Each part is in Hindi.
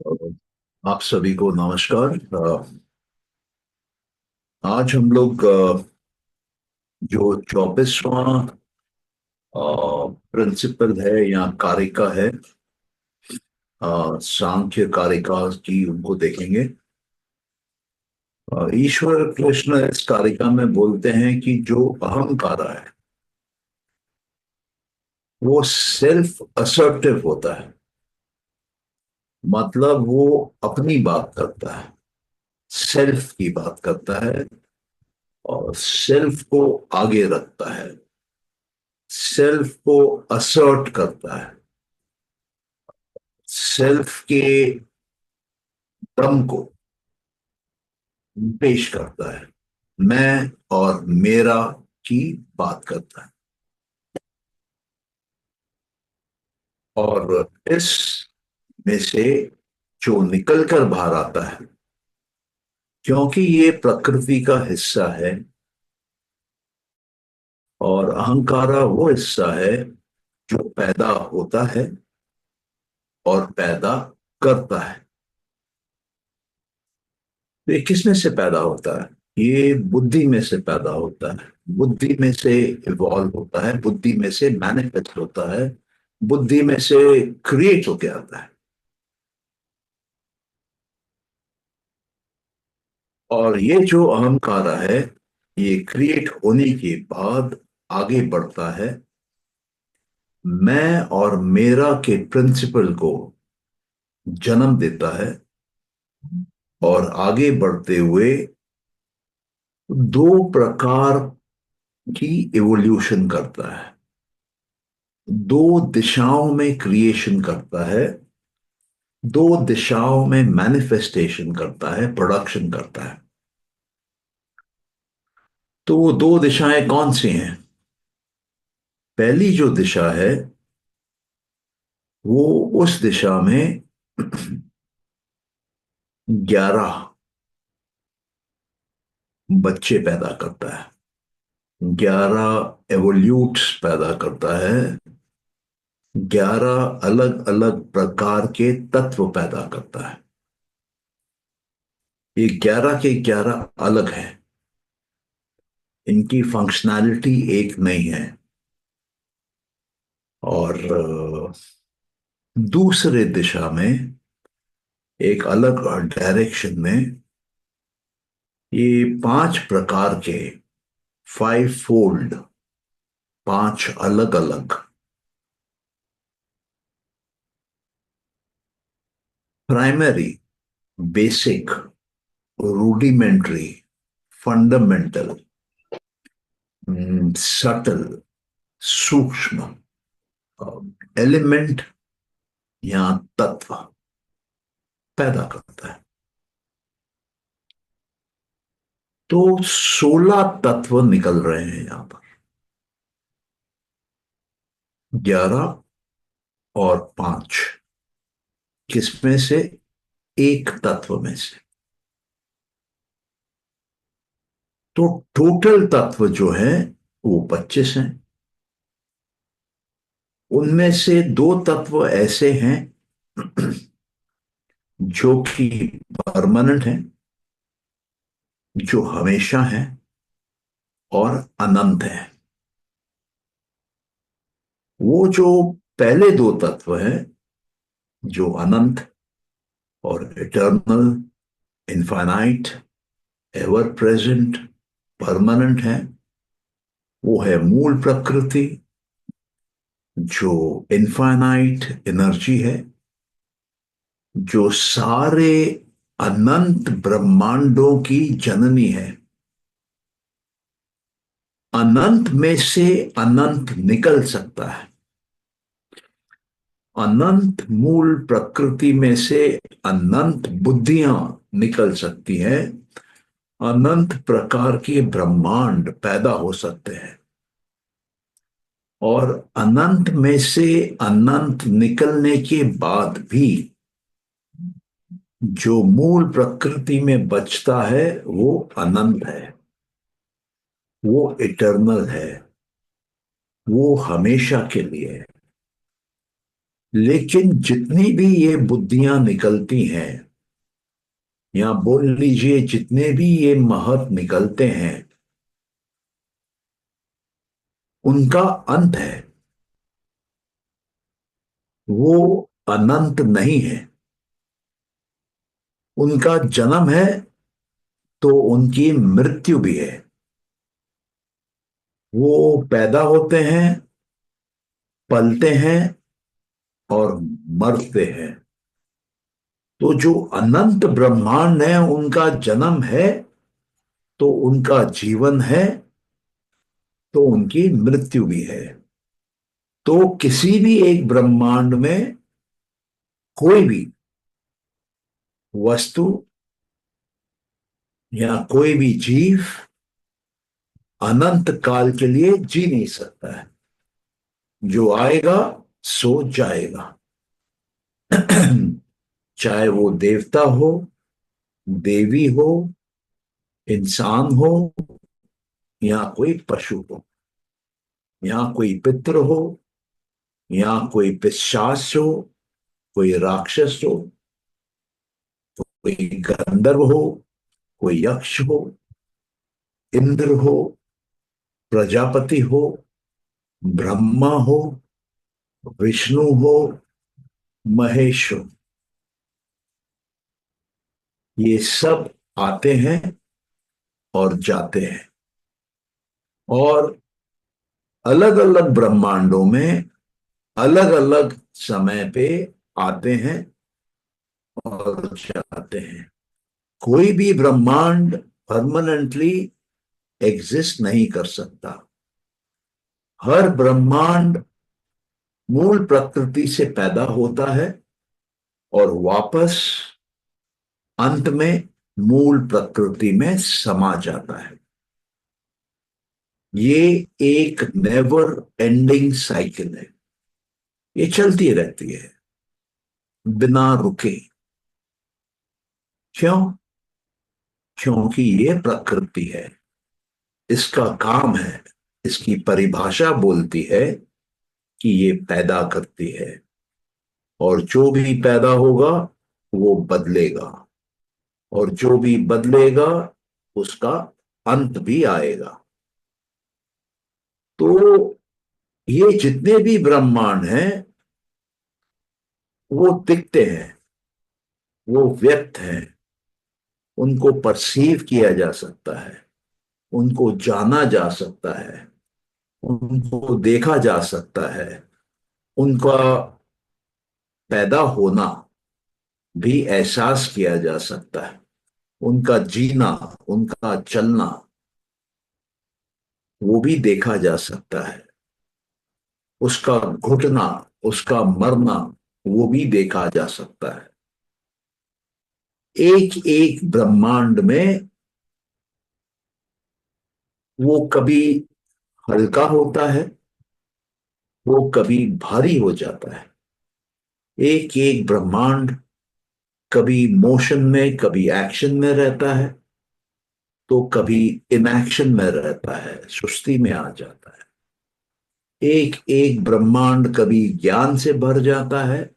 आप सभी को नमस्कार। आज हम लोग जो 24वां प्रिंसिपल है या कारिका है, सांख्य कारिका की, उनको देखेंगे। ईश्वर कृष्ण इस कारिका में बोलते हैं कि जो अहंकारा है वो सेल्फ असर्टिव होता है। मतलब वो अपनी बात करता है, सेल्फ की बात करता है और सेल्फ को आगे रखता है, सेल्फ को असर्ट करता है, सेल्फ के दम को पेश करता है, मैं और मेरा की बात करता है। और इस में से जो निकल कर बाहर आता है, क्योंकि ये प्रकृति का हिस्सा है और अहंकारा वो हिस्सा है जो पैदा होता है और पैदा करता है। तो ये किस में से पैदा होता है? ये बुद्धि में से पैदा होता है, बुद्धि में से इवॉल्व होता है, बुद्धि में से मैनिफेस्ट होता है, बुद्धि में से क्रिएट होके आता है। और ये जो अहंकारा है, ये क्रिएट होने के बाद आगे बढ़ता है, मैं और मेरा के प्रिंसिपल को जन्म देता है और आगे बढ़ते हुए दो प्रकार की इवोल्यूशन करता है, दो दिशाओं में क्रिएशन करता है, दो दिशाओं में मैनिफेस्टेशन करता है, प्रोडक्शन करता है। तो वो दो दिशाएं कौन सी हैं? पहली जो दिशा है वो उस दिशा में 11 बच्चे पैदा करता है, 11 एवोल्यूट्स पैदा करता है, 11 अलग अलग प्रकार के तत्व पैदा करता है। ये 11 के 11 अलग हैं, इनकी फंक्शनैलिटी एक नहीं है। और दूसरे दिशा में, एक अलग डायरेक्शन में, ये 5 प्रकार के, 5 फोल्ड, 5 अलग अलग primary, basic, rudimentary, fundamental, subtle, सूक्ष्म एलिमेंट या तत्व पैदा करता है। तो 16 तत्व निकल रहे हैं यहां पर, 11 और 5, किसमें से? एक तत्व में से। तो टोटल तत्व जो है वो 25 हैं। उनमें से दो तत्व ऐसे हैं जो कि परमानेंट हैं, जो हमेशा हैं और अनंत हैं। वो जो पहले दो तत्व हैं, जो अनंत और eternal, infinite, ever present, permanent है, वो है मूल प्रकृति, जो इनफाइनाइट एनर्जी है, जो सारे अनंत ब्रह्मांडों की जननी है। अनंत में से अनंत निकल सकता है, अनंत मूल प्रकृति में से अनंत बुद्धियां निकल सकती हैं, अनंत प्रकार के ब्रह्मांड पैदा हो सकते हैं। और अनंत में से अनंत निकलने के बाद भी जो मूल प्रकृति में बचता है वो अनंत है, वो इटर्नल है, वो हमेशा के लिए है। लेकिन जितनी भी ये बुद्धियां निकलती हैं, या बोल लीजिए जितने भी ये महत निकलते हैं, उनका अंत है, वो अनंत नहीं है। उनका जन्म है तो उनकी मृत्यु भी है। वो पैदा होते हैं, पलते हैं और मरते हैं। तो जो अनंत ब्रह्मांड है, उनका जन्म है तो उनका जीवन है, तो उनकी मृत्यु भी है। तो किसी भी एक ब्रह्मांड में कोई भी वस्तु या कोई भी जीव अनंत काल के लिए जी नहीं सकता है। जो आएगा सो जाएगा। चाहे वो देवता हो, देवी हो, इंसान हो, या कोई पशु हो, या कोई पितृ हो, या कोई पिशाच हो, कोई राक्षस हो, कोई गंधर्व हो, कोई यक्ष हो, इंद्र हो, प्रजापति हो, ब्रह्मा हो, विष्णु हो, महेश हो, ये सब आते हैं और जाते हैं। और अलग अलग ब्रह्मांडों में अलग अलग समय पे आते हैं और जाते हैं। कोई भी ब्रह्मांड परमानेंटली एग्जिस्ट नहीं कर सकता। हर ब्रह्मांड मूल प्रकृति से पैदा होता है और वापस अंत में मूल प्रकृति में समा जाता है। ये एक नेवर एंडिंग साइकिल है। ये चलती रहती है बिना रुके। क्यों? क्योंकि ये प्रकृति है, इसका काम है, इसकी परिभाषा बोलती है कि ये पैदा करती है, और जो भी पैदा होगा वो बदलेगा, और जो भी बदलेगा उसका अंत भी आएगा। तो ये जितने भी ब्रह्मांड हैं, वो दिखते हैं, वो व्यक्त हैं, उनको परसीव किया जा सकता है, उनको जाना जा सकता है, उनको देखा जा सकता है। उनका पैदा होना भी एहसास किया जा सकता है। उनका जीना, उनका चलना, वो भी देखा जा सकता है। उसका घुटना, उसका मरना, वो भी देखा जा सकता है। एक एक ब्रह्मांड में वो कभी हल्का होता है, वो कभी भारी हो जाता है। एक एक ब्रह्मांड कभी मोशन में, कभी एक्शन में रहता है, तो कभी इनएक्शन में रहता है, सुस्ती में आ जाता है। एक एक ब्रह्मांड कभी ज्ञान से भर जाता है,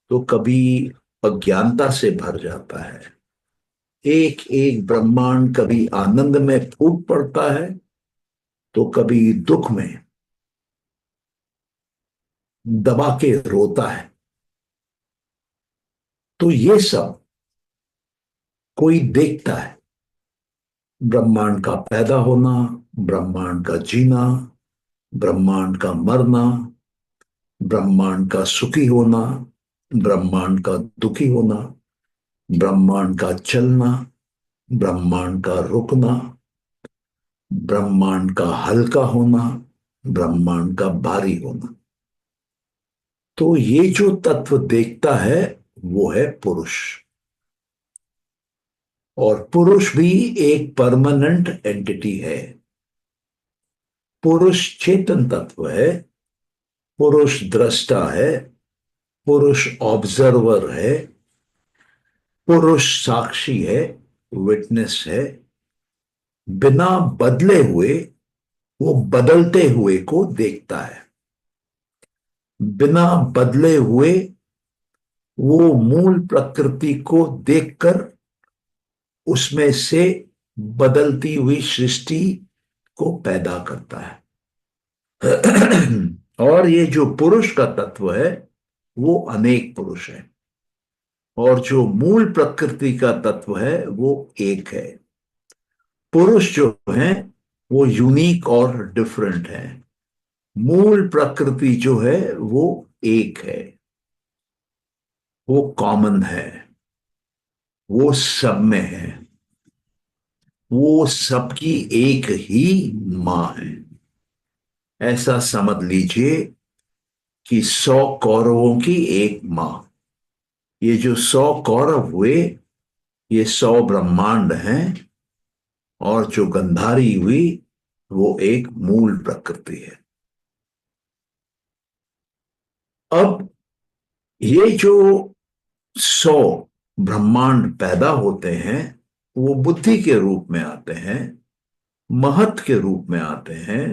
तो कभी अज्ञानता से भर जाता है। एक एक ब्रह्मांड कभी आनंद में फूट पड़ता है, तो कभी दुख में दबा के रोता है। तो ये सब कोई देखता है। ब्रह्मांड का पैदा होना, ब्रह्मांड का जीना, ब्रह्मांड का मरना, ब्रह्मांड का सुखी होना, ब्रह्मांड का दुखी होना, ब्रह्मांड का चलना, ब्रह्मांड का रुकना, ब्रह्मांड का हल्का होना, ब्रह्मांड का भारी होना। तो ये जो तत्व देखता है वो है पुरुष। और पुरुष भी एक परमानेंट एंटिटी है। पुरुष चेतन तत्व है, पुरुष दृष्टा है, पुरुष ऑब्जर्वर है, पुरुष साक्षी है, विटनेस है। बिना बदले हुए वो बदलते हुए को देखता है। बिना बदले हुए वो मूल प्रकृति को देखकर उसमें से बदलती हुई सृष्टि को पैदा करता है। और ये जो पुरुष का तत्व है वो अनेक पुरुष है, और जो मूल प्रकृति का तत्व है वो एक है। पुरुष जो है वो यूनिक और डिफरेंट है, मूल प्रकृति जो है वो एक है, वो कॉमन है, वो सब में है, वो सबकी एक ही मां है। ऐसा समझ लीजिए कि 100 कौरवों की एक मां। ये जो 100 कौरव हुए, ये 100 ब्रह्मांड हैं, और जो गंधारी हुई वो एक मूल प्रकृति है। अब ये जो 100 ब्रह्मांड पैदा होते हैं, वो बुद्धि के रूप में आते हैं, महत के रूप में आते हैं।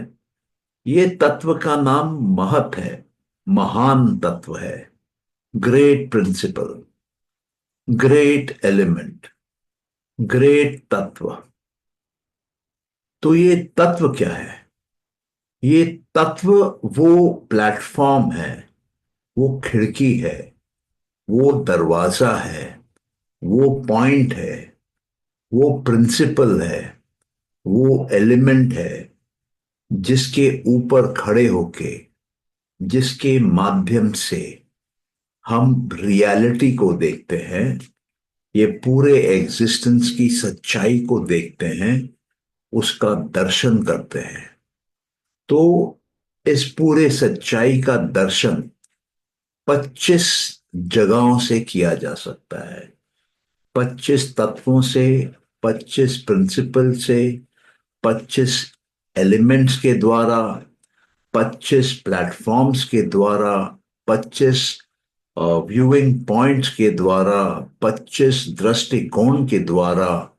ये तत्व का नाम महत है, महान तत्व है, great principle, great element, great तत्व। तो ये तत्व क्या है? ये तत्व वो प्लेटफॉर्म है, वो खिड़की है, वो दरवाजा है, वो पॉइंट है, वो प्रिंसिपल है, वो एलिमेंट है, जिसके ऊपर खड़े होके, जिसके माध्यम से हम रियलिटी को देखते हैं, ये पूरे एग्जिस्टेंस की सच्चाई को देखते हैं, उसका दर्शन करते हैं। तो इस पूरे सच्चाई का दर्शन 25 जगहों से किया जा सकता है, 25 तत्वों से, 25 प्रिंसिपल से, 25 एलिमेंट्स के द्वारा, 25 प्लेटफॉर्म्स के द्वारा, 25 व्यूइंग पॉइंट्स के द्वारा, 25 दृष्टिकोण के द्वारा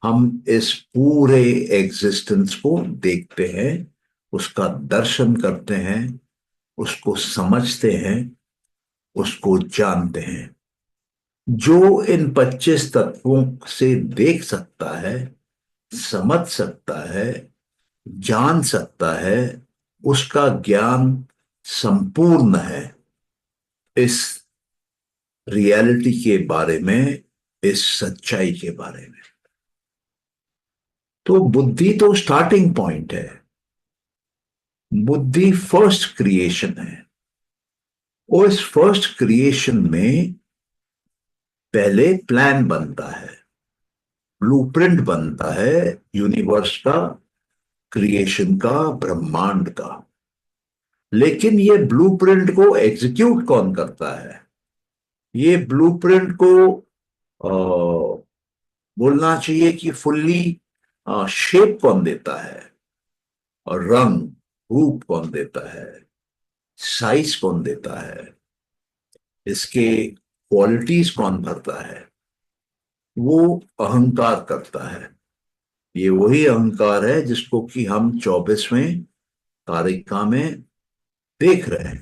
हम इस पूरे एग्जिस्टेंस को देखते हैं, उसका दर्शन करते हैं, उसको समझते हैं, उसको जानते हैं। जो इन 25 तत्वों से देख सकता है, समझ सकता है, जान सकता है, उसका ज्ञान संपूर्ण है इस रियलिटी के बारे में, इस सच्चाई के बारे में। तो बुद्धि तो स्टार्टिंग पॉइंट है, बुद्धि फर्स्ट क्रिएशन है। और इस फर्स्ट क्रिएशन में पहले प्लान बनता है, ब्लूप्रिंट बनता है यूनिवर्स का, क्रिएशन का, ब्रह्मांड का। लेकिन ये ब्लूप्रिंट को एग्जीक्यूट कौन करता है? ये ब्लूप्रिंट को बोलना चाहिए कि फुल्ली शेप कौन देता है, और रंग रूप कौन देता है, साइज कौन देता है, इसके क्वालिटीज कौन भरता है? वो अहंकार करता है। ये वही अहंकार है जिसको कि हम 24वें कारिका में देख रहे हैं।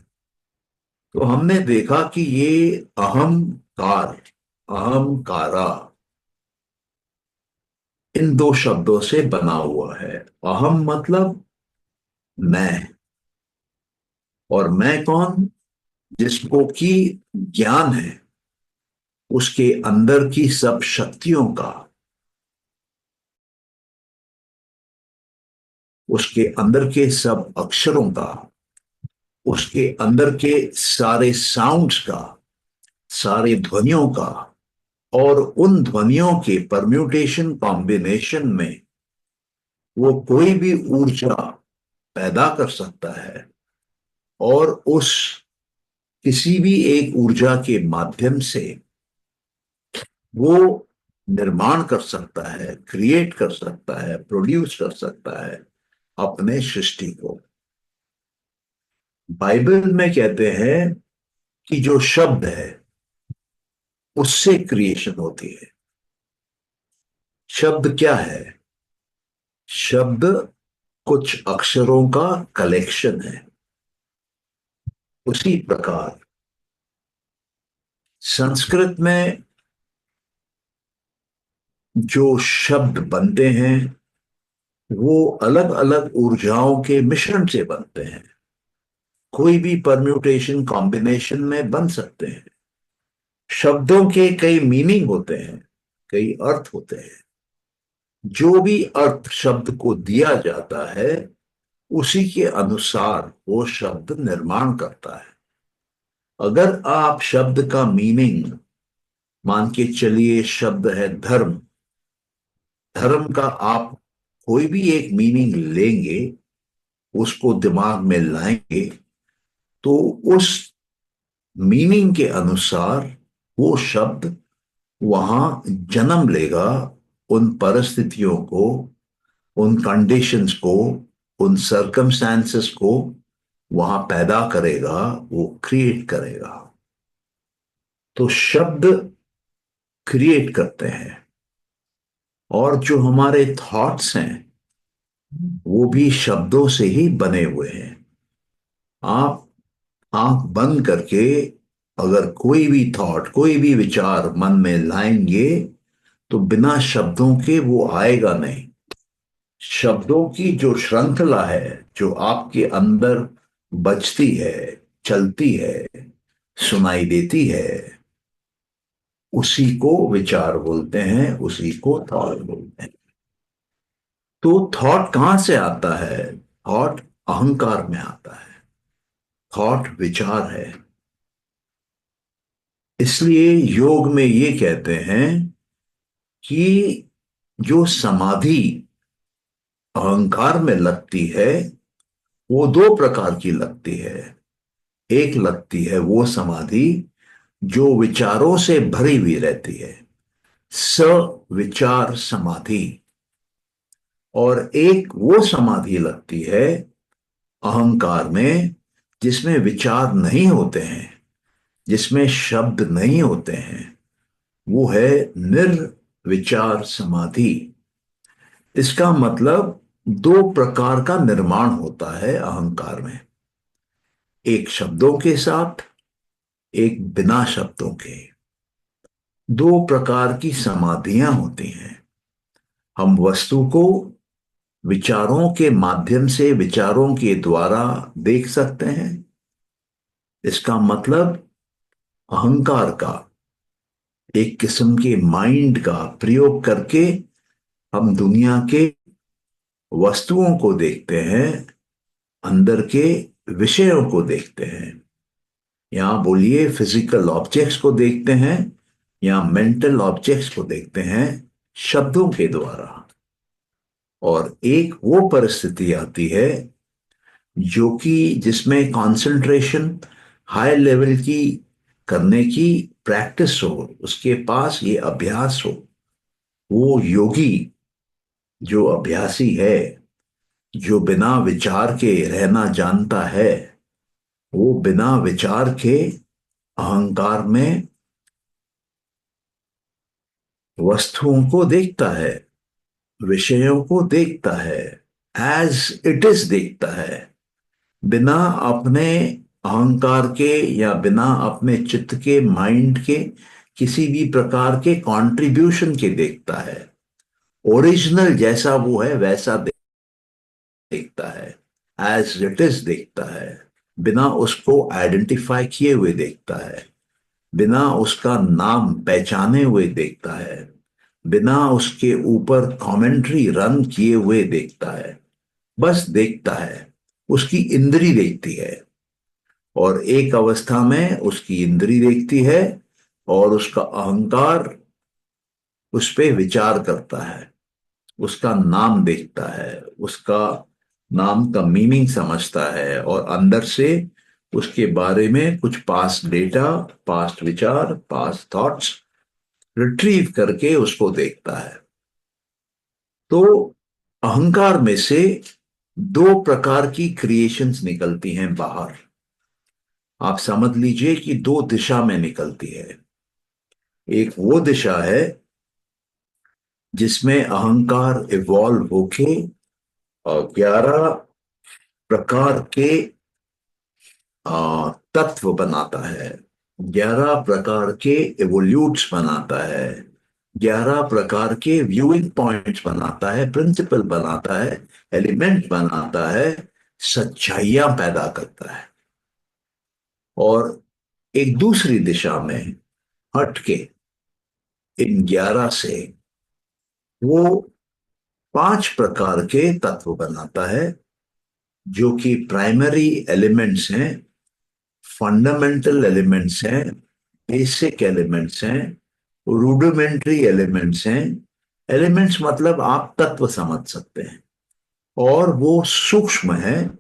तो हमने देखा कि ये अहंकार, अहंकारा, इन दो शब्दों से बना हुआ है। अहम मतलब मैं, और मैं कौन? जिसको कि ज्ञान है उसके अंदर की सब शक्तियों का, उसके अंदर के सब अक्षरों का, उसके अंदर के सारे साउंड्स का, सारे ध्वनियों का, और उन ध्वनियों के परम्यूटेशन कॉम्बिनेशन में वो कोई भी ऊर्जा पैदा कर सकता है, और उस किसी भी एक ऊर्जा के माध्यम से वो निर्माण कर सकता है, क्रिएट कर सकता है, प्रोड्यूस कर सकता है अपने सृष्टि को। बाइबल में कहते हैं कि जो शब्द है उससे क्रिएशन होती है। शब्द क्या है? शब्द कुछ अक्षरों का कलेक्शन है। उसी प्रकार संस्कृत में जो शब्द बनते हैं वो अलग अलग ऊर्जाओं के मिश्रण से बनते हैं। कोई भी परम्यूटेशन कॉम्बिनेशन में बन सकते हैं। शब्दों के कई मीनिंग होते हैं, कई अर्थ होते हैं। जो भी अर्थ शब्द को दिया जाता है उसी के अनुसार वो शब्द निर्माण करता है। अगर आप शब्द का मीनिंग मान के चलिए, शब्द है धर्म। धर्म का आप कोई भी एक मीनिंग लेंगे, उसको दिमाग में लाएंगे, तो उस मीनिंग के अनुसार वो शब्द वहां जन्म लेगा। उन परिस्थितियों को, उन कंडीशंस को, उन सर्कमस्टांसेस को वहां पैदा करेगा, वो क्रिएट करेगा। तो शब्द क्रिएट करते हैं। और जो हमारे थॉट्स हैं वो भी शब्दों से ही बने हुए हैं। आप आंख बंद करके अगर कोई भी थॉट, कोई भी विचार मन में लाएंगे तो बिना शब्दों के वो आएगा नहीं। शब्दों की जो श्रृंखला है, जो आपके अंदर बजती है, चलती है, सुनाई देती है, उसी को विचार बोलते हैं, उसी को थॉट बोलते हैं। तो थॉट कहां से आता है? थॉट अहंकार में आता है। थॉट विचार है। इसलिए योग में ये कहते हैं कि जो समाधि अहंकार में लगती है वो दो प्रकार की लगती है। एक लगती है वो समाधि जो विचारों से भरी हुई रहती है, स विचार समाधि। और एक वो समाधि लगती है अहंकार में जिसमें विचार नहीं होते हैं, जिसमें शब्द नहीं होते हैं। वो है निर्विचार समाधि। इसका मतलब दो प्रकार का निर्माण होता है अहंकार में, एक शब्दों के साथ, एक बिना शब्दों के। दो प्रकार की समाधियां होती हैं। हम वस्तु को विचारों के माध्यम से, विचारों के द्वारा देख सकते हैं। इसका मतलब अहंकार का, एक किस्म के माइंड का प्रयोग करके हम दुनिया के वस्तुओं को देखते हैं, अंदर के विषयों को देखते हैं। यहां बोलिए फिजिकल ऑब्जेक्ट्स को देखते हैं या मेंटल ऑब्जेक्ट्स को देखते हैं शब्दों के द्वारा। और एक वो परिस्थिति आती है जो कि जिसमें कंसंट्रेशन हाई लेवल की करने की प्रैक्टिस हो, उसके पास ये अभ्यास हो। वो योगी जो अभ्यासी है, जो बिना विचार के रहना जानता है, वो बिना विचार के अहंकार में वस्तुओं को देखता है, विषयों को देखता है, एज इट इज देखता है। बिना अपने अहंकार के या बिना अपने चित्त के, माइंड के किसी भी प्रकार के कंट्रीब्यूशन के देखता है। ओरिजिनल जैसा वो है वैसा देखता है, एज इट इज देखता है। बिना उसको आइडेंटिफाई किए हुए देखता है, बिना उसका नाम पहचाने हुए देखता है, बिना उसके ऊपर कमेंट्री रन किए हुए देखता है। बस देखता है। उसकी इंद्री देखती है। और एक अवस्था में उसकी इंद्री देखती है और उसका अहंकार उस पे विचार करता है, उसका नाम देखता है, उसका नाम का मीनिंग समझता है और अंदर से उसके बारे में कुछ पास्ट डेटा, पास्ट विचार, पास्ट थॉट्स रिट्रीव करके उसको देखता है। तो अहंकार में से दो प्रकार की क्रिएशंस निकलती हैं बाहर। आप समझ लीजिए कि दो दिशा में निकलती है। एक वो दिशा है जिसमें अहंकार इवॉल्व होके और 11 प्रकार के तत्व बनाता है, 11 प्रकार के एवोल्यूट्स बनाता है, 11 प्रकार के व्यूइंग पॉइंट्स बनाता है, प्रिंसिपल बनाता है, एलिमेंट बनाता है, सच्चाइयां पैदा करता है। और एक दूसरी दिशा में हट के इन 11 से वो 5 प्रकार के तत्व बनाता है, जो कि प्राइमरी एलिमेंट्स हैं, फंडामेंटल एलिमेंट्स हैं, बेसिक एलिमेंट्स हैं, रूडिमेंट्री एलिमेंट्स हैं। एलिमेंट्स मतलब आप तत्व समझ सकते हैं, और वो सूक्ष्म है,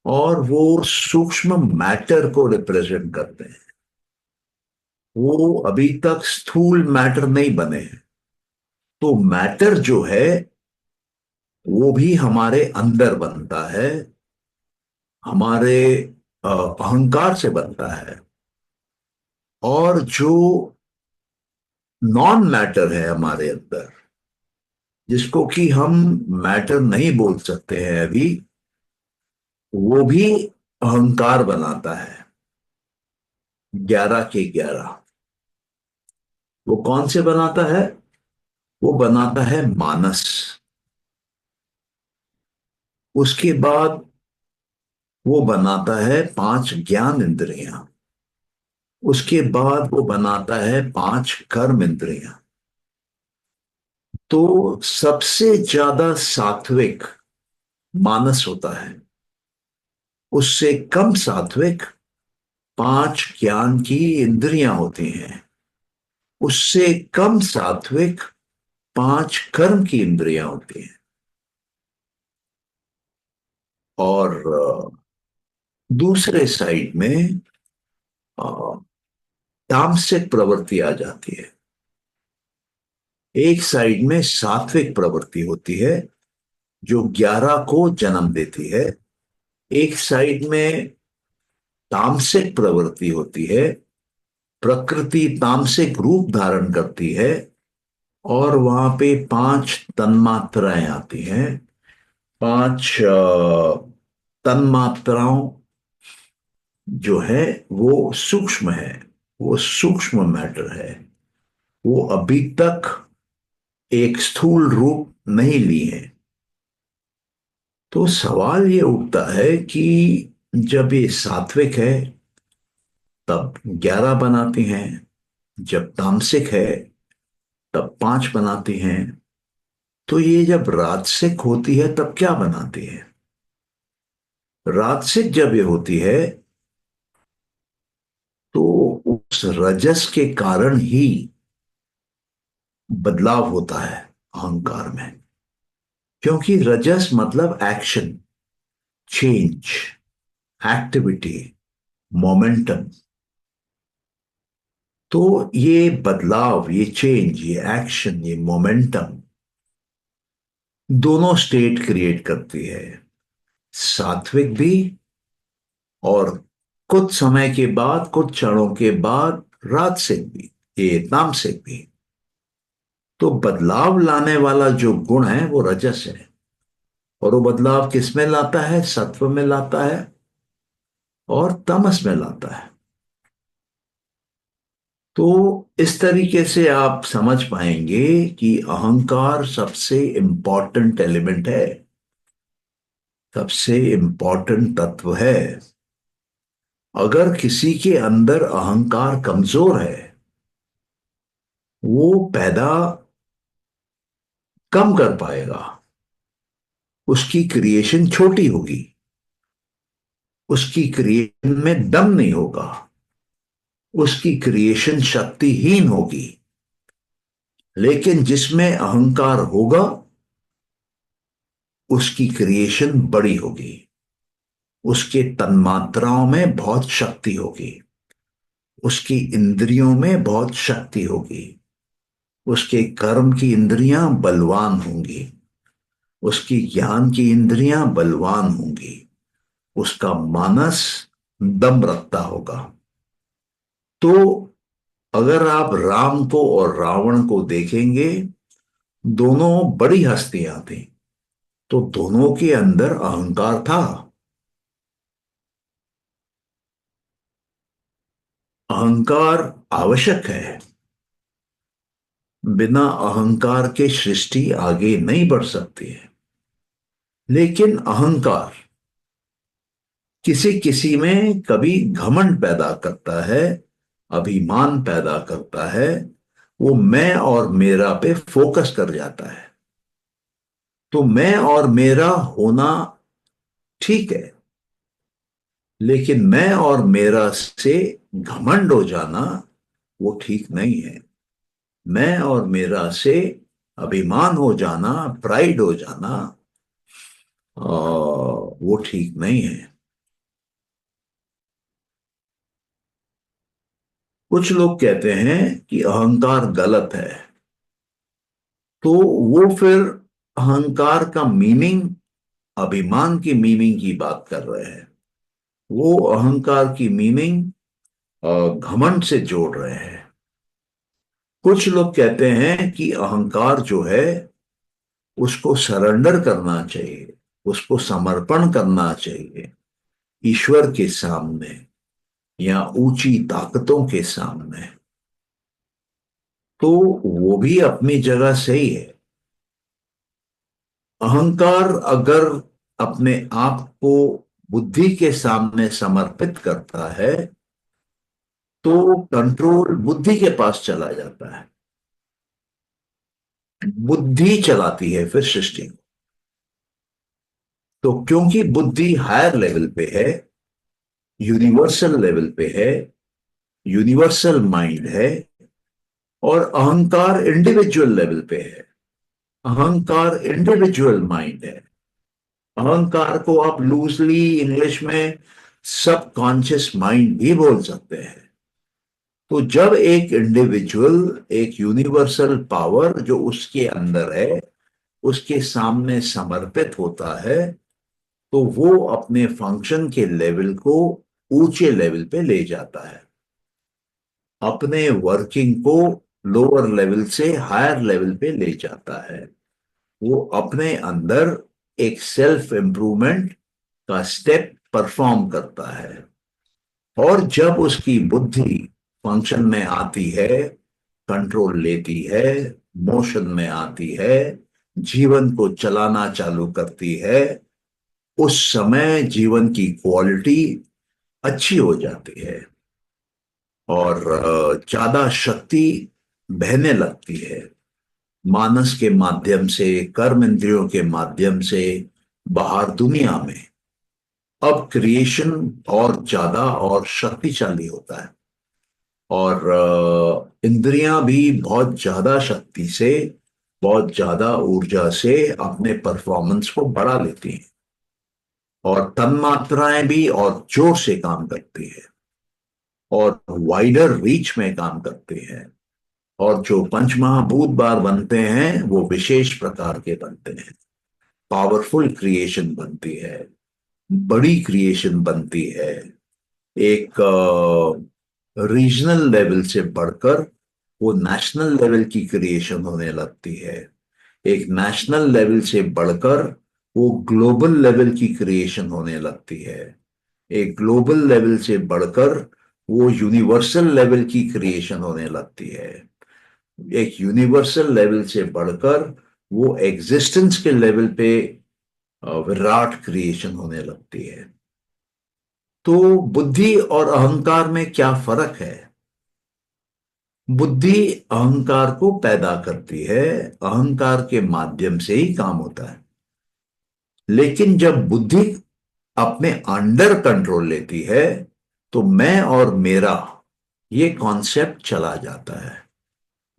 और वो सूक्ष्म मैटर को रिप्रेजेंट करते हैं। वो अभी तक स्थूल मैटर नहीं बने हैं। तो मैटर जो है वो भी हमारे अंदर बनता है, हमारे अहंकार से बनता है। और जो नॉन मैटर है हमारे अंदर, जिसको कि हम मैटर नहीं बोल सकते हैं अभी, वो भी अहंकार बनाता है। 11 के 11। वो कौन से बनाता है? वो बनाता है मानस। उसके बाद वो बनाता है 5 ज्ञान इंद्रियां। उसके बाद वो बनाता है 5 कर्म इंद्रियां। तो सबसे ज्यादा सात्विक मानस होता है, उससे कम सात्विक 5 ज्ञान की इंद्रियां होती हैं, उससे कम सात्विक 5 कर्म की इंद्रियां होती हैं। और दूसरे साइड में अ, तामसिक प्रवृत्ति आ जाती है। एक साइड में सात्विक प्रवृत्ति होती है, जो 11 को जन्म देती है। एक साइड में तामसिक प्रवृत्ति होती है, प्रकृति तामसिक रूप धारण करती है, और वहां पे 5 तन्मात्राएं आती हैं। 5 तन्मात्राओं जो है वो सूक्ष्म है, वो सूक्ष्म मैटर है। वो अभी तक एक स्थूल रूप नहीं ली है। तो सवाल ये उठता है कि जब ये सात्विक है तब 11 बनाती हैं, जब तामसिक है तब 5 बनाती हैं, तो ये जब राजसिक होती है तब क्या बनाती है? राजसिक जब ये होती है तो उस रजस के कारण ही बदलाव होता है अहंकार में। क्योंकि रजस मतलब एक्शन, चेंज, एक्टिविटी, मोमेंटम। तो ये बदलाव, ये चेंज, ये एक्शन, ये मोमेंटम दोनों स्टेट क्रिएट करती है, सात्विक भी, और कुछ समय के बाद, कुछ क्षणों के बाद राजसिक भी, ये तामसिक भी। तो बदलाव लाने वाला जो गुण है वो रजस है। और वो बदलाव किस में लाता है? सत्व में लाता है और तमस में लाता है। तो इस तरीके से आप समझ पाएंगे कि अहंकार सबसे इंपॉर्टेंट एलिमेंट है, सबसे इंपॉर्टेंट तत्व है। अगर किसी के अंदर अहंकार कमजोर है, वो पैदा कम कर पाएगा, उसकी क्रिएशन छोटी होगी, उसकी क्रिएशन में दम नहीं होगा, उसकी क्रिएशन शक्तिहीन होगी। लेकिन जिसमें अहंकार होगा उसकी क्रिएशन बड़ी होगी, उसके तन्मात्राओं में बहुत शक्ति होगी, उसकी इंद्रियों में बहुत शक्ति होगी, उसके कर्म की इंद्रियां बलवान होंगी, उसकी ज्ञान की इंद्रियां बलवान होंगी, उसका मानस दम रखता होगा। तो अगर आप राम को और रावण को देखेंगे, दोनों बड़ी हस्तियां थी, तो दोनों के अंदर अहंकार था। अहंकार आवश्यक है। बिना अहंकार के सृष्टि आगे नहीं बढ़ सकती है। लेकिन अहंकार किसी किसी में कभी घमंड पैदा करता है, अभिमान पैदा करता है। वो मैं और मेरा पे फोकस कर जाता है। तो मैं और मेरा होना ठीक है, लेकिन मैं और मेरा से घमंड हो जाना वो ठीक नहीं है। मैं और मेरा से अभिमान हो जाना, प्राइड हो जाना, वो ठीक नहीं है। कुछ लोग कहते हैं कि अहंकार गलत है, तो वो फिर अहंकार का मीनिंग अभिमान की मीनिंग की बात कर रहे हैं। वो अहंकार की मीनिंग घमंड से जोड़ रहे हैं। कुछ लोग कहते हैं कि अहंकार जो है उसको सरेंडर करना चाहिए, उसको समर्पण करना चाहिए ईश्वर के सामने या ऊंची ताकतों के सामने। तो वो भी अपनी जगह सही है। अहंकार अगर अपने आप को बुद्धि के सामने समर्पित करता है तो कंट्रोल बुद्धि के पास चला जाता है। बुद्धि चलाती है फिर सृष्टि को। तो क्योंकि बुद्धि हायर लेवल पे है, यूनिवर्सल लेवल पे है, यूनिवर्सल माइंड है, और अहंकार इंडिविजुअल लेवल पे है। अहंकार इंडिविजुअल माइंड है। अहंकार को आप लूजली इंग्लिश में सबकॉन्शियस माइंड भी बोल सकते हैं। तो जब एक इंडिविजुअल एक यूनिवर्सल पावर जो उसके अंदर है उसके सामने समर्पित होता है, तो वो अपने फंक्शन के लेवल को ऊंचे लेवल पे ले जाता है। अपने वर्किंग को लोअर लेवल से हायर लेवल पे ले जाता है। वो अपने अंदर एक सेल्फ इंप्रूवमेंट का स्टेप परफॉर्म करता है। और जब उसकी बुद्धि फंक्शन में आती है, कंट्रोल लेती है, मोशन में आती है, जीवन को चलाना चालू करती है, उस समय जीवन की क्वालिटी अच्छी हो जाती है और ज्यादा शक्ति बहने लगती है। मानस के माध्यम से, कर्म इंद्रियों के माध्यम से बाहर दुनिया में अब क्रिएशन और ज्यादा और शक्तिशाली होता है। और इंद्रियां भी बहुत ज्यादा शक्ति से, बहुत ज्यादा ऊर्जा से अपने परफॉर्मेंस को बढ़ा लेती हैं। और तन्मात्राएं भी और जोर से काम करती है और वाइडर रीच में काम करते हैं। और जो पंचमहाभूत बार बनते हैं वो विशेष प्रकार के बनते हैं। पावरफुल क्रिएशन बनती है, बड़ी क्रिएशन बनती है। एक रीजनल लेवल से बढ़कर वो नेशनल लेवल की क्रिएशन होने लगती है। एक नेशनल लेवल से बढ़कर वो ग्लोबल लेवल की क्रिएशन होने लगती है। एक ग्लोबल लेवल से बढ़कर वो यूनिवर्सल लेवल की क्रिएशन होने लगती है। एक यूनिवर्सल लेवल से बढ़कर वो एग्जिस्टेंस के लेवल पे विराट क्रिएशन होने लगती है। तो बुद्धि और अहंकार में क्या फर्क है? बुद्धि अहंकार को पैदा करती है, अहंकार के माध्यम से ही काम होता है। लेकिन जब बुद्धि अपने अंडर कंट्रोल लेती है तो मैं और मेरा ये कॉन्सेप्ट चला जाता है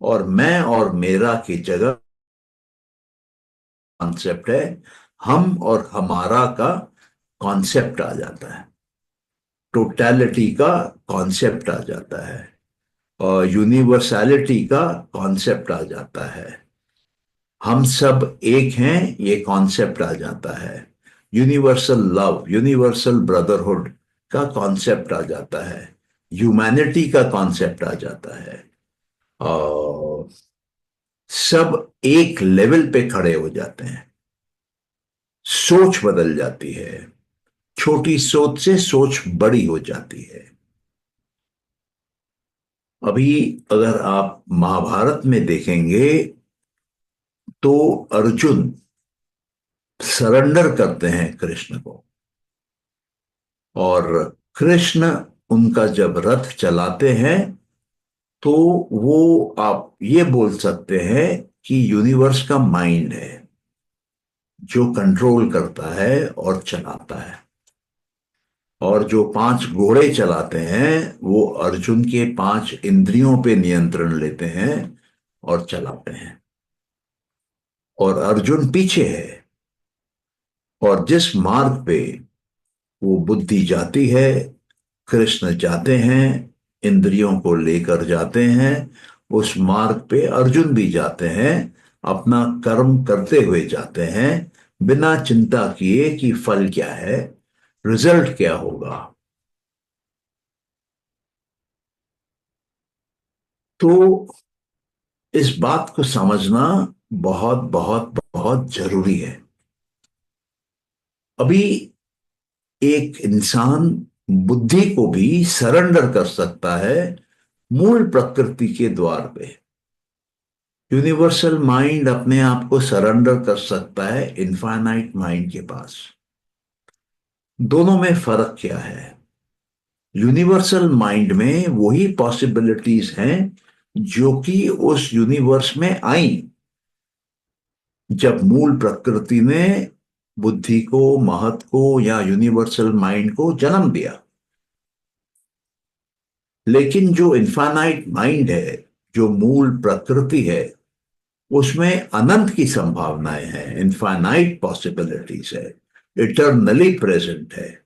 और मैं और मेरा की जगह कॉन्सेप्ट है हम और हमारा का कॉन्सेप्ट आ जाता है। टोटैलिटी का कॉन्सेप्ट आ जाता है और यूनिवर्सैलिटी का कॉन्सेप्ट आ जाता है। हम सब एक हैं ये कॉन्सेप्ट आ जाता है। यूनिवर्सल लव, यूनिवर्सल ब्रदरहुड का कॉन्सेप्ट आ जाता है। ह्यूमैनिटी का कॉन्सेप्ट आ जाता है। और सब एक लेवल पे खड़े हो जाते हैं। सोच बदल जाती है। छोटी सोच से सोच बड़ी हो जाती है। अभी अगर आप महाभारत में देखेंगे तो अर्जुन सरेंडर करते हैं कृष्ण को, और कृष्ण उनका जब रथ चलाते हैं तो वो, आप ये बोल सकते हैं कि यूनिवर्स का माइंड है जो कंट्रोल करता है और चलाता है। और जो 5 घोड़े चलाते हैं वो अर्जुन के 5 इंद्रियों पे नियंत्रण लेते हैं और चलाते हैं, और अर्जुन पीछे है। और जिस मार्ग पे वो बुद्धि जाती है, कृष्ण जाते हैं, इंद्रियों को लेकर जाते हैं, उस मार्ग पे अर्जुन भी जाते हैं, अपना कर्म करते हुए जाते हैं, बिना चिंता किए कि फल क्या है, रिजल्ट क्या होगा। तो इस बात को समझना बहुत बहुत बहुत जरूरी है। अभी एक इंसान बुद्धि को भी सरेंडर कर सकता है मूल प्रकृति के द्वार पे। यूनिवर्सल माइंड अपने आप को सरेंडर कर सकता है इनफाइनाइट माइंड के पास। दोनों में फर्क क्या है? यूनिवर्सल माइंड में वही पॉसिबिलिटीज हैं जो कि उस यूनिवर्स में आई जब मूल प्रकृति ने बुद्धि को, महत को या यूनिवर्सल माइंड को जन्म दिया। लेकिन जो इनफाइनाइट माइंड है, जो मूल प्रकृति है, उसमें अनंत की संभावनाएं हैं, इनफाइनाइट पॉसिबिलिटीज है, इटर्नली प्रेजेंट है।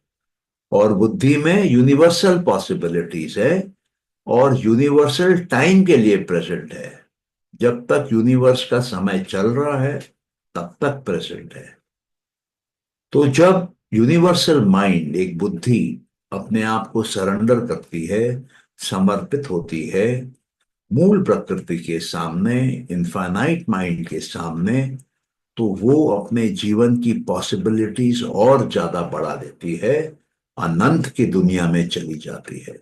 और बुद्धि में यूनिवर्सल पॉसिबिलिटीज है और यूनिवर्सल टाइम के लिए प्रेजेंट है। जब तक यूनिवर्स का समय चल रहा है तब तक प्रेजेंट है। तो जब यूनिवर्सल माइंड, एक बुद्धि, अपने आप को सरेंडर करती है, समर्पित होती है मूल प्रकृति के सामने, इनफाइनाइट माइंड के सामने, तो वो अपने जीवन की पॉसिबिलिटीज और ज्यादा बढ़ा देती है, अनंत की दुनिया में चली जाती है।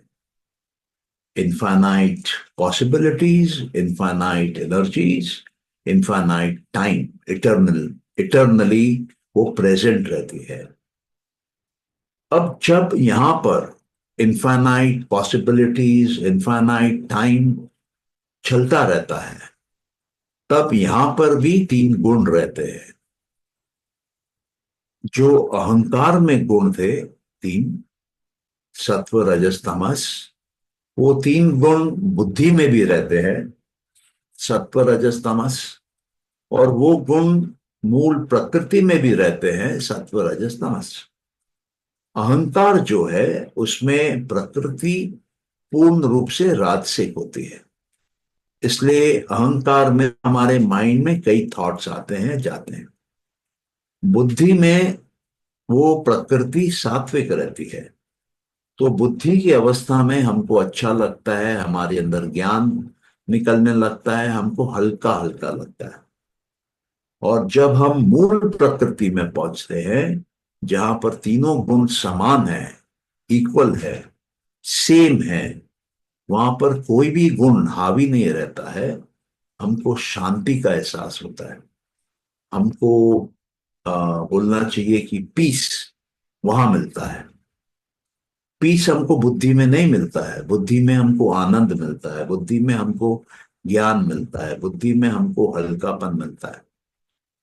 Infinite possibilities, infinite energies, infinite time, eternally वो प्रेजेंट रहती है। अब जब यहां पर इनफाइनाइट पॉसिबिलिटीज, इनफाइनाइट टाइम चलता रहता है, तब यहां पर भी 3 गुण रहते हैं। जो अहंकार में गुण थे 3, सत्व रजस तमस, वो 3 गुण बुद्धि में भी रहते हैं, सत्व रजस तमस। और वो गुण मूल प्रकृति में भी रहते हैं, सत्व रजस तमस। अहंकार जो है उसमें प्रकृति पूर्ण रूप से राजसिक होती है, इसलिए अहंकार में हमारे माइंड में कई थॉट्स आते हैं जाते हैं। बुद्धि में वो प्रकृति सात्विक रहती है, तो बुद्धि की अवस्था में हमको अच्छा लगता है, हमारे अंदर ज्ञान निकलने लगता है, हमको हल्का हल्का लगता है। और जब हम मूल प्रकृति में पहुंचते हैं, जहां पर तीनों गुण समान है, इक्वल है, सेम है, वहां पर कोई भी गुण हावी नहीं रहता है, हमको शांति का एहसास होता है। हमको बोलना चाहिए कि पीस वहां मिलता है। पीस हमको बुद्धि में नहीं मिलता है, बुद्धि में हमको आनंद मिलता है, बुद्धि में हमको ज्ञान मिलता है, बुद्धि में हमको हल्कापन मिलता है।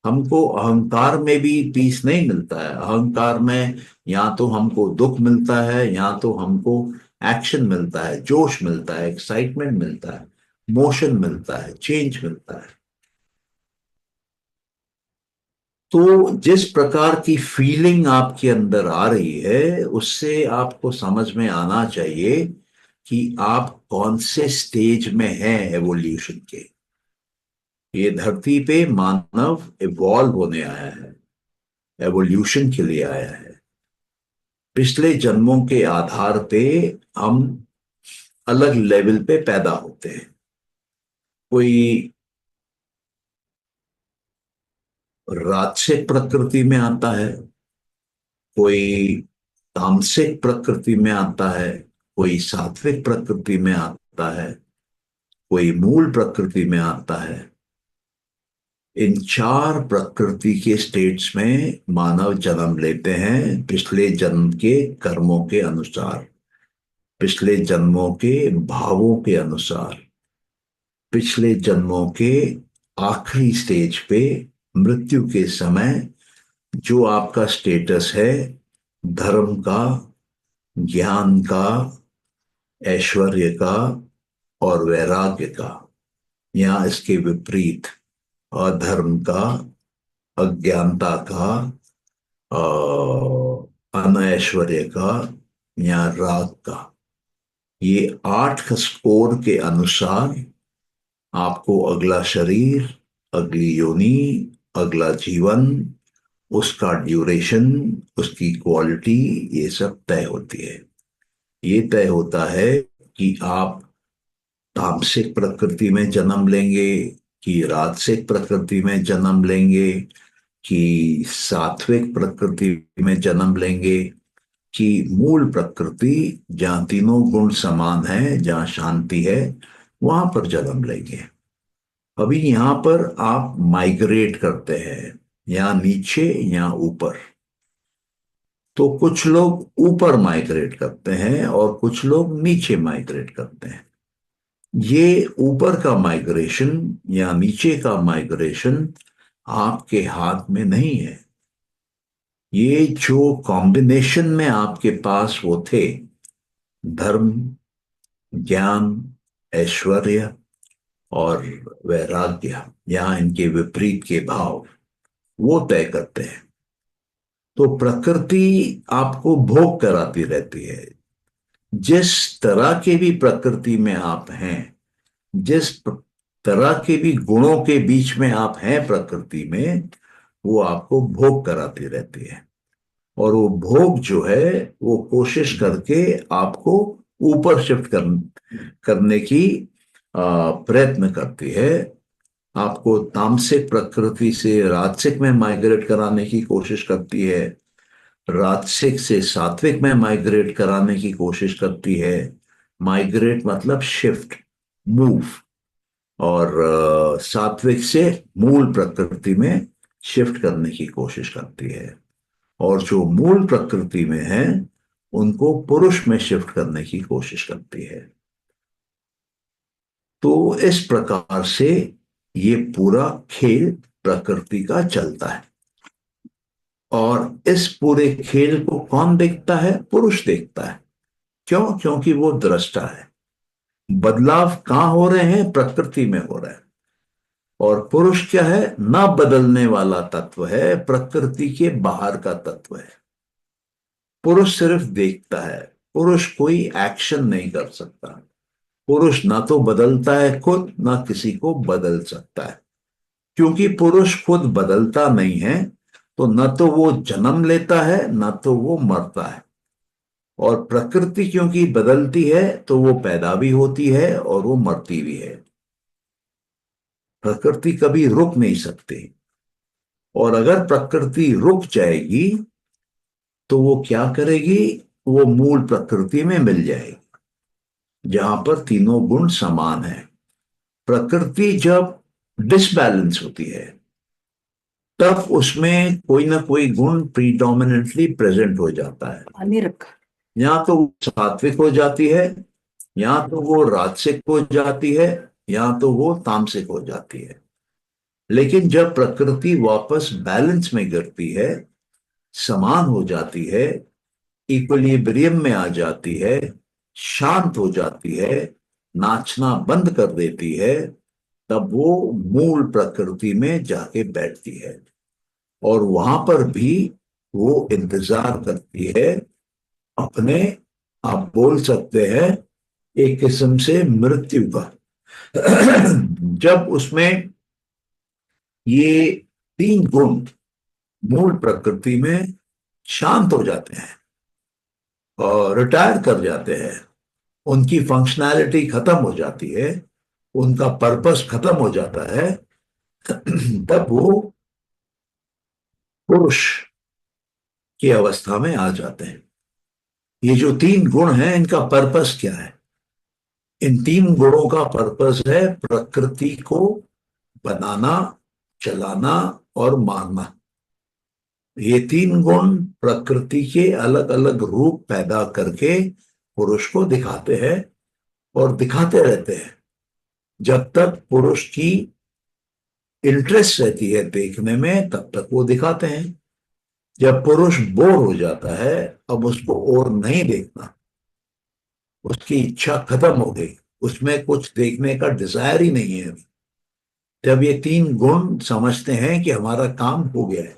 हमको अहंकार में भी पीस नहीं मिलता है। अहंकार में या तो हमको दुख मिलता है, या तो हमको एक्शन मिलता है, जोश मिलता है, एक्साइटमेंट मिलता है, मोशन मिलता है, चेंज मिलता है। तो जिस प्रकार की फीलिंग आपके अंदर आ रही है, उससे आपको समझ में आना चाहिए कि आप कौन से स्टेज में हैं एवोल्यूशन के। ये धरती पे मानव इवॉल्व होने आया है, एवोल्यूशन के लिए आया है। पिछले जन्मों के आधार पे हम अलग लेवल पे पैदा होते हैं। कोई राजसिक प्रकृति में आता है, कोई तामसिक प्रकृति में आता है, कोई सात्विक प्रकृति में आता है, कोई मूल प्रकृति में आता है। इन चार प्रकृति के स्टेट्स में मानव जन्म लेते हैं पिछले जन्म के कर्मों के अनुसार, पिछले जन्मों के भावों के अनुसार, पिछले जन्मों के आखिरी स्टेज पे मृत्यु के समय जो आपका स्टेटस है, धर्म का, ज्ञान का, ऐश्वर्य का और वैराग्य का, या इसके विपरीत अधर्म का, अज्ञानता का, अनैश्वर्य का या राग का, ये 8 स्कोर के अनुसार आपको अगला शरीर, अगली योनि, अगला जीवन, उसका ड्यूरेशन, उसकी क्वालिटी, ये सब तय होती है। ये तय होता है कि आप तामसिक प्रकृति में जन्म लेंगे कि राजसिक प्रकृति में जन्म लेंगे कि सात्विक प्रकृति में जन्म लेंगे कि मूल प्रकृति जहां तीनों गुण समान है, जहां शांति है, वहां पर जन्म लेंगे। अभी यहां पर आप माइग्रेट करते हैं, या नीचे या ऊपर। तो कुछ लोग ऊपर माइग्रेट करते हैं और कुछ लोग नीचे माइग्रेट करते हैं। ये ऊपर का माइग्रेशन या नीचे का माइग्रेशन आपके हाथ में नहीं है। ये जो कॉम्बिनेशन में आपके पास वो थे, धर्म, ज्ञान, ऐश्वर्य और वैराग्य, या इनके विपरीत के भाव, वो तय करते हैं। तो प्रकृति आपको भोग कराती रहती है। जिस तरह के भी प्रकृति में आप हैं, तरह के भी गुणों के बीच में आप हैं प्रकृति में, वो आपको भोग कराती रहती है। और वो भोग जो है वो कोशिश करके आपको ऊपर करने की प्रयत्न करती है। आपको तामसिक प्रकृति से राजसिक में माइग्रेट कराने की कोशिश करती है, राजसिक से सात्विक में माइग्रेट कराने की कोशिश करती है। माइग्रेट मतलब शिफ्ट, मूव। और सात्विक से मूल प्रकृति में शिफ्ट करने की कोशिश करती है। और जो मूल प्रकृति में है उनको पुरुष में शिफ्ट करने की कोशिश करती है। तो इस प्रकार से ये पूरा खेल प्रकृति का चलता है। और इस पूरे खेल को कौन देखता है? पुरुष देखता है। क्यों? क्योंकि वो दृष्टा है। बदलाव कहां हो रहे हैं? प्रकृति में हो रहा है। और पुरुष क्या है? ना बदलने वाला तत्व है, प्रकृति के बाहर का तत्व है। पुरुष सिर्फ देखता है, पुरुष कोई एक्शन नहीं कर सकता। पुरुष ना तो बदलता है खुद, ना किसी को बदल सकता है। क्योंकि पुरुष खुद बदलता नहीं है, तो न तो वो जन्म लेता है, न तो वो मरता है। और प्रकृति क्योंकि बदलती है, तो वो पैदा भी होती है और वो मरती भी है। प्रकृति कभी रुक नहीं सकती। और अगर प्रकृति रुक जाएगी तो वो क्या करेगी? वो मूल प्रकृति में मिल जाएगी, जहां पर तीनों गुण समान है। प्रकृति जब डिसबैलेंस होती है, तब उसमें कोई ना कोई गुण प्रीडोमिनेंटली प्रेजेंट हो जाता है। या तो वो सात्विक हो जाती है, या तो वो राजसिक हो जाती है, या तो वो तामसिक हो जाती है। लेकिन जब प्रकृति वापस बैलेंस में गिरती है, समान हो जाती है, इक्विलिब्रियम में आ जाती है, शांत हो जाती है, नाचना बंद कर देती है, तब वो मूल प्रकृति में जाके बैठती है। और वहां पर भी वो इंतजार करती है अपने, आप बोल सकते हैं, एक किस्म से मृत्यु का। जब उसमें ये 3 गुण मूल प्रकृति में शांत हो जाते हैं और रिटायर कर जाते हैं, उनकी फंक्शनैलिटी खत्म हो जाती है, उनका पर्पस खत्म हो जाता है, तब वो पुरुष की अवस्था में आ जाते हैं। ये जो 3 गुण हैं, इनका पर्पस क्या है? इन तीन गुणों का पर्पस है प्रकृति को बनाना, चलाना और मारना। ये तीन गुण प्रकृति के अलग अलग रूप पैदा करके पुरुष को दिखाते हैं और दिखाते रहते हैं। जब तक पुरुष की इंटरेस्ट रहती है देखने में तब तक वो दिखाते हैं। जब पुरुष बोर हो जाता है, अब उसको और नहीं देखना, उसकी इच्छा खत्म हो गई, उसमें कुछ देखने का डिजायर ही नहीं है अभी, जब ये तीन गुण समझते हैं कि हमारा काम हो गया है,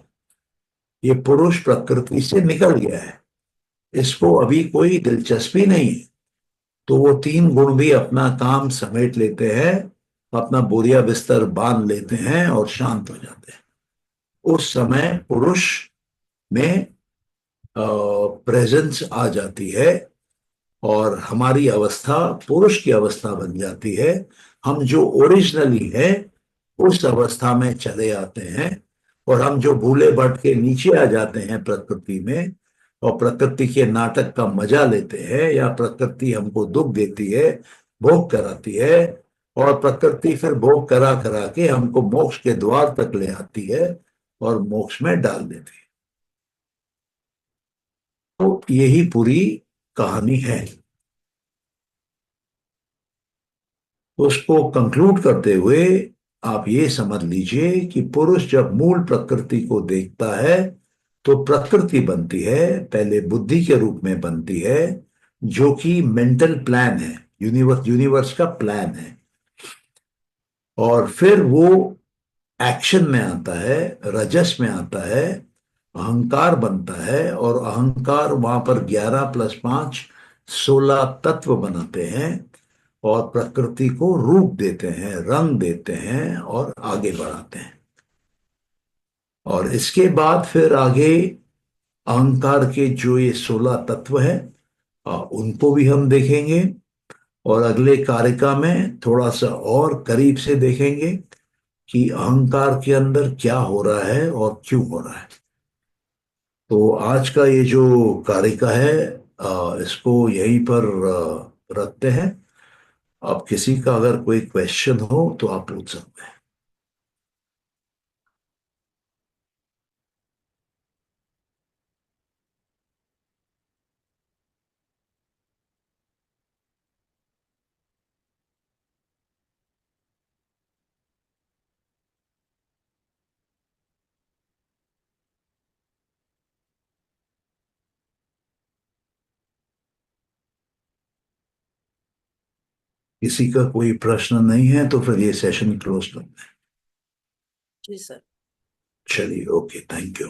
ये पुरुष प्रकृति से निकल गया है, इसको अभी कोई दिलचस्पी नहीं है, तो वो तीन गुण भी अपना काम समेट लेते हैं, अपना बोरिया बिस्तर बांध लेते हैं और शांत हो जाते हैं। उस समय पुरुष में प्रेजेंस आ जाती है और हमारी अवस्था पुरुष की अवस्था बन जाती है। हम जो ओरिजिनली है उस अवस्था में चले आते हैं, और हम जो भूले भटके नीचे आ जाते हैं प्रकृति में, और प्रकृति के नाटक का मजा लेते हैं, या प्रकृति हमको दुख देती है, भोग कराती है, और प्रकृति फिर भोग करा करा के हमको मोक्ष के द्वार तक ले आती है और मोक्ष में डाल देती है। तो यही पूरी कहानी है। उसको कंक्लूड करते हुए आप ये समझ लीजिए कि पुरुष जब मूल प्रकृति को देखता है तो प्रकृति बनती है, पहले बुद्धि के रूप में बनती है, जो कि मेंटल प्लान है, यूनिवर्स यूनिवर्स का प्लान है। और फिर वो एक्शन में आता है, रजस में आता है, अहंकार बनता है, और अहंकार वहां पर 11 + 5 16 तत्व बनाते हैं और प्रकृति को रूप देते हैं, रंग देते हैं और आगे बढ़ाते हैं। और इसके बाद फिर आगे अहंकार के जो ये 16 तत्व हैं, उनको भी हम देखेंगे, और अगले कारिका में थोड़ा सा और करीब से देखेंगे कि अहंकार के अंदर क्या हो रहा है और क्यों हो रहा है। तो आज का ये जो कारिका है, इसको यहीं पर रखते हैं। अब किसी का अगर कोई क्वेश्चन हो तो आप पूछ सकते हैं। किसी का कोई प्रश्न नहीं है तो फिर ये सेशन क्लोज करते हैं। जी सर। चलिए, ओके, थैंक यू।